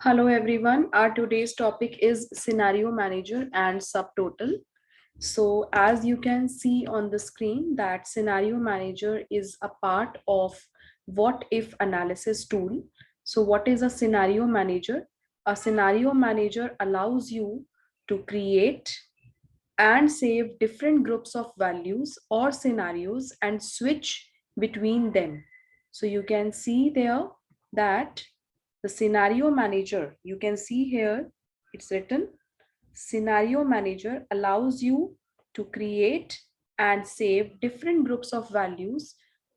Hello everyone. Our today's topic is scenario manager and subtotal. So as you can see on the screen that scenario manager is a part of what if analysis tool. So what is a scenario manager? A scenario manager allows you to create and save different groups of values or scenarios and switch between them. So you can see there that the scenario manager, you can see here, it's written scenario manager allows you to create and save different groups of values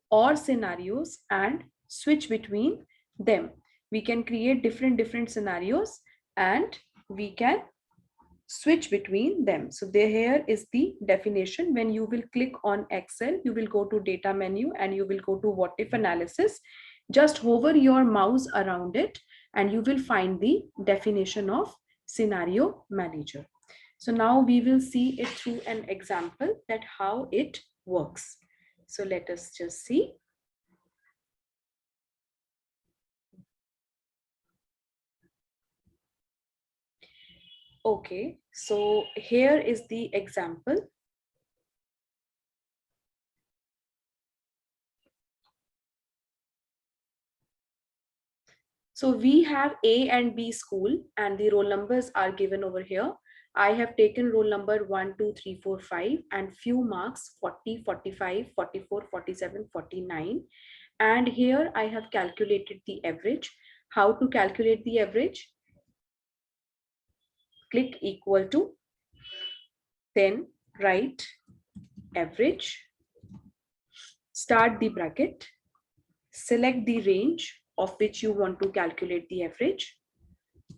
or scenarios and switch between them. We can create different scenarios and we can switch between them. So there here is the definition. When you will click on Excel, you will go to data menu and you will go to what if analysis. Just hover your mouse around it and you will find the definition of scenario manager. So now we will see it through an example that how it works. So let us just see. Okay, so here is the example. So we have A and B school and the roll numbers are given over here. I have taken roll number 1, 2, 3, 4, 5 and few marks 40, 45, 44, 47, 49. And here I have calculated the average. How to calculate the average? Click equal to, then write average, start the bracket, select the range of which you want to calculate the average,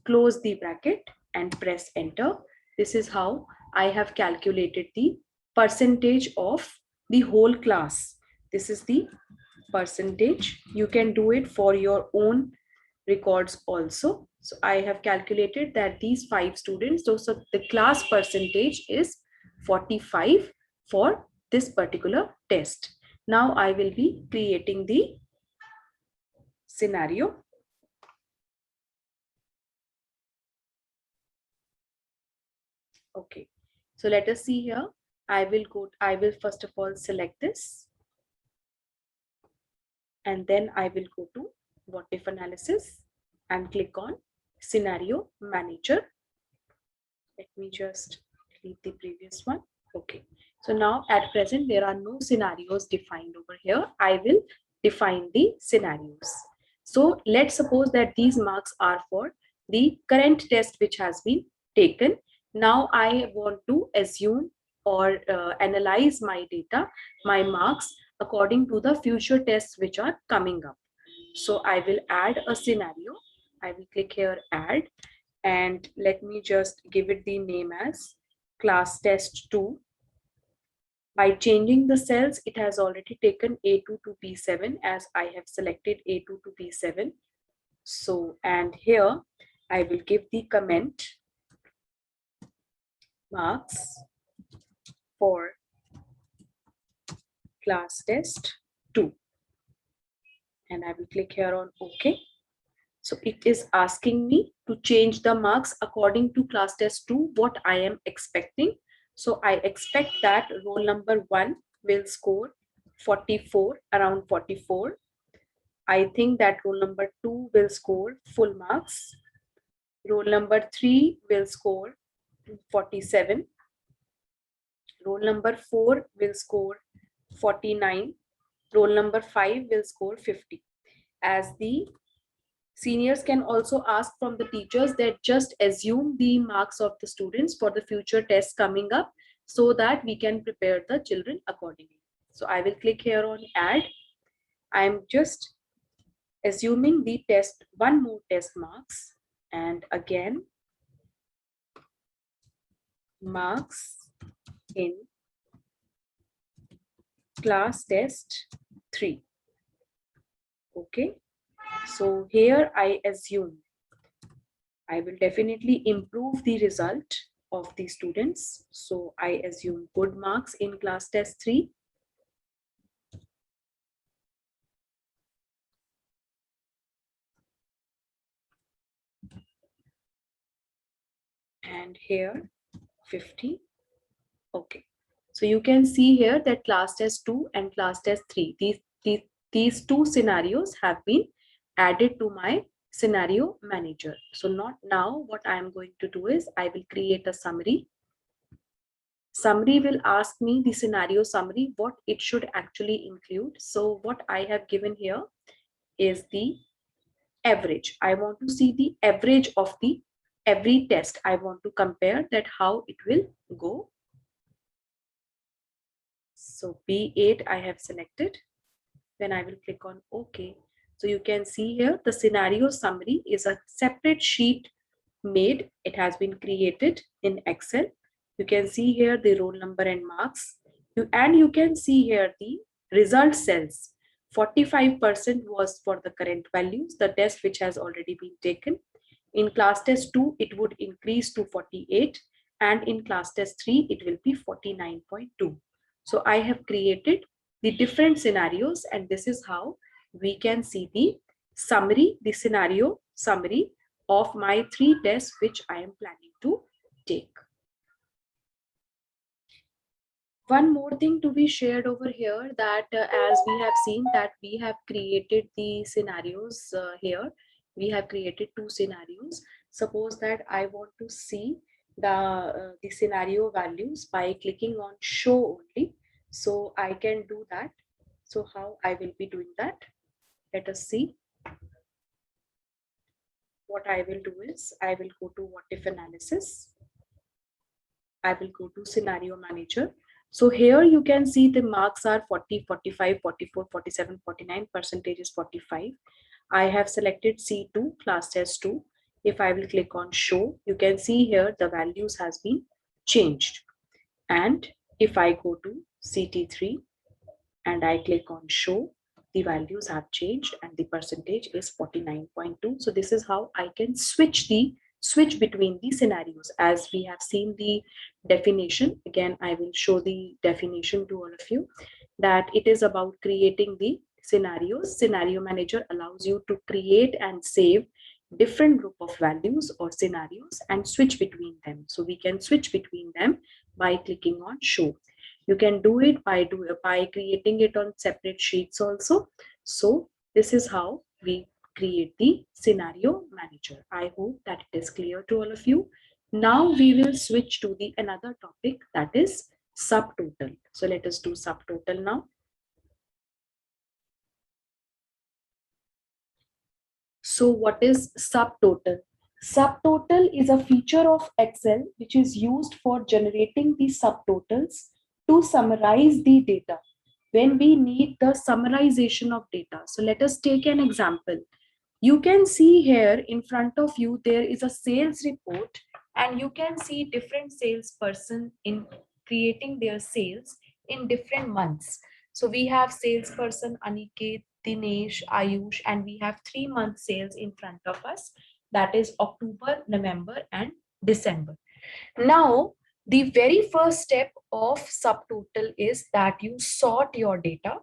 close the bracket and press enter. This is how I have calculated the percentage of the whole class. This is the percentage. You can do it for your own records also. So I have calculated that these 5 students, so the class percentage is 45 for this particular test. Now I will be creating the scenario. Okay, so let us see here. I will first of all select this and then I will go to what if analysis and click on scenario manager. Let me just delete the previous one. Okay, so now at present there are no scenarios defined over here. I will define the scenarios. So let's suppose that these marks are for the current test which has been taken. Now I want to assume or analyze my data, my marks according to the future tests which are coming up. So I will add a scenario. I will click here add and let me just give it the name as class test 2. By changing the cells, it has already taken A2 to P7 as I have selected A2 to P7. So, and here I will give the comment marks for class test 2. And I will click here on OK. So it is asking me to change the marks according to class test 2, what I am expecting. So I expect that roll number 1 will score 44, around 44. I think that roll number 2 will score full marks. Roll number 3 will score 47. Roll number 4 will score 49. Roll number 5 will score 50. As the seniors can also ask from the teachers that just assume the marks of the students for the future tests coming up so that we can prepare the children accordingly. So I will click here on add. I am just assuming the test, one more test marks, and again marks in class test 3. Okay, so here I assume I will definitely improve the result of the students. So I assume good marks in class test 3. and here 50. Okay. So you can see here that class test 2 and class test 3, these two scenarios have been added to my scenario manager. So not now, what I am going to do is I will create a summary. Summary will ask me the scenario summary, what it should actually include. So what I have given here is the average. I want to see the average of the every test. I want to compare that how it will go. So B8 I have selected. Then I will click on OK. So you can see here the scenario summary is a separate sheet made. It has been created in Excel. You can see here the roll number and marks. And you can see here the result cells. 45% was for the current values, the test which has already been taken. In class test 2, it would increase to 48, and in class test 3, it will be 49.2. So I have created the different scenarios, and this is how we can see the summary, the scenario summary of my 3 tests which I am planning to take. One more thing to be shared over here, that as we have seen that we have created the scenarios we have created 2 scenarios. Suppose that I want to see the scenario values by clicking on show only. So I can do that. So how I will be doing that? Let us see. What I will do is I will go to what if analysis. I will go to scenario manager. So here you can see the marks are 40, 45, 44, 47, 49, percentage is 45. I have selected C2, class test 2. If I will click on show, you can see here the values has been changed. And if I go to CT3 and I click on show, the values have changed and the percentage is 49.2. So this is how I can switch between the scenarios. As we have seen the definition, again I will show the definition to all of you, that it is about creating the scenarios. Scenario manager allows you to create and save different group of values or scenarios and switch between them. So we can switch between them by clicking on show. You can do it by creating it on separate sheets also. So this is how we create the scenario manager. I hope that it is clear to all of you. Now we will switch to the another topic, that is subtotal. So let us do subtotal now. So what is subtotal? Subtotal is a feature of Excel which is used for generating the subtotals to summarize the data when we need the summarization of data. So let us take an example. You can see here in front of you, there is a sales report, and you can see different salesperson in creating their sales in different months. So we have salesperson Aniket, Dinesh, Ayush, and we have 3-month sales in front of us. That is October, November, and December. Now, the very first step of subtotal is that you sort your data.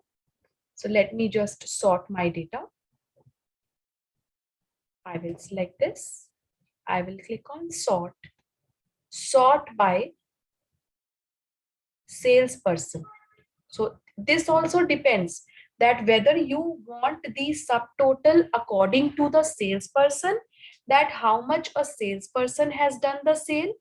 So let me just sort my data. I will select this. I will click on sort. Sort by salesperson. So this also depends that whether you want the subtotal according to the salesperson, that how much a salesperson has done the sale,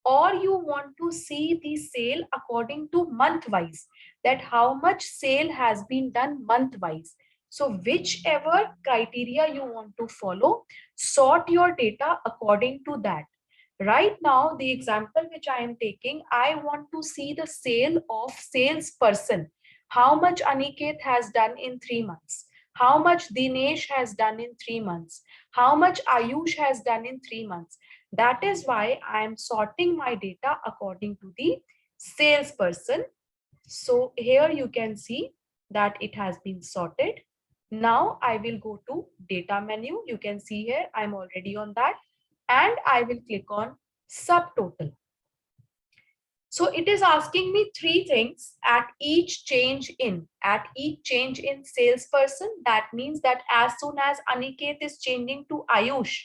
or you want to see the sale according to month wise, that how much sale has been done month wise. So whichever criteria you want to follow, sort your data according to that. Right now, the example which I am taking, I want to see the sale of salesperson. How much Aniket has done in 3 months? How much Dinesh has done in 3 months? How much Ayush has done in 3 months? That is why I am sorting my data according to the salesperson. So here you can see that it has been sorted. Now I will go to data menu. You can see here I'm already on that, and I will click on subtotal. So it is asking me 3 things at each change in. At each change in salesperson, that means that as soon as Aniket is changing to Ayush,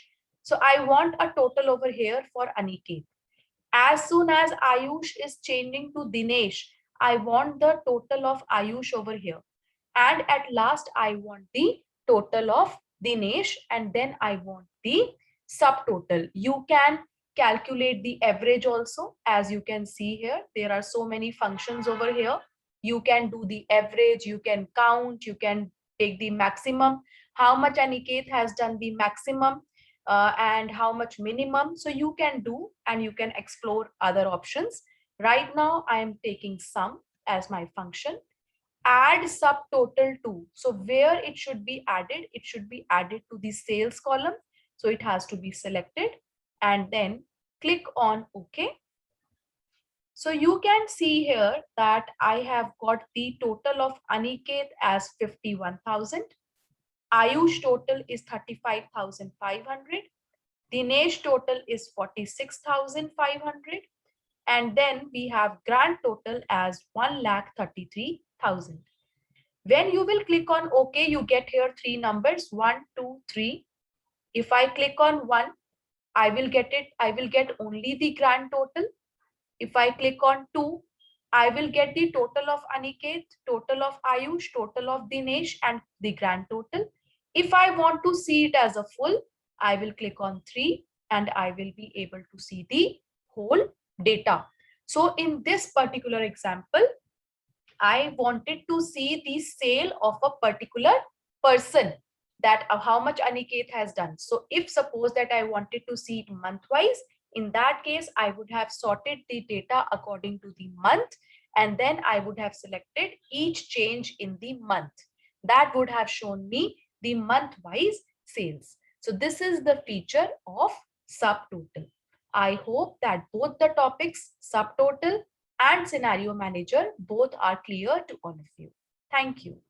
so I want a total over here for Aniket. As soon as Ayush is changing to Dinesh, I want the total of Ayush over here. And at last, I want the total of Dinesh, and then I want the subtotal. You can calculate the average also. As you can see here, there are so many functions over here. You can do the average, you can count, you can take the maximum, how much Aniket has done the maximum, and how much minimum. So you can do and you can explore other options. Right now, I am taking sum as my function. Add subtotal to. So where it should be added? It should be added to the sales column. So it has to be selected and then click on OK. So you can see here that I have got the total of Aniket as 51,000. Ayush total is 35,500. Dinesh total is 46,500. And then we have grand total as 1,33,000. When you will click on OK, you get here three numbers, 1, 2, 3. If I click on 1, I will get only the grand total. If I click on 2, I will get the total of Aniket, total of Ayush, total of Dinesh, and the grand total. If I want to see it as a full, I will click on 3 and I will be able to see the whole data. So in this particular example, I wanted to see the sale of a particular person, that how much Aniket has done. So if suppose that I wanted to see it month-wise, in that case, I would have sorted the data according to the month, and then I would have selected each change in the month. That would have shown me the month-wise sales. So this is the feature of subtotal. I hope that both the topics, subtotal and scenario manager, both are clear to all of you. Thank you.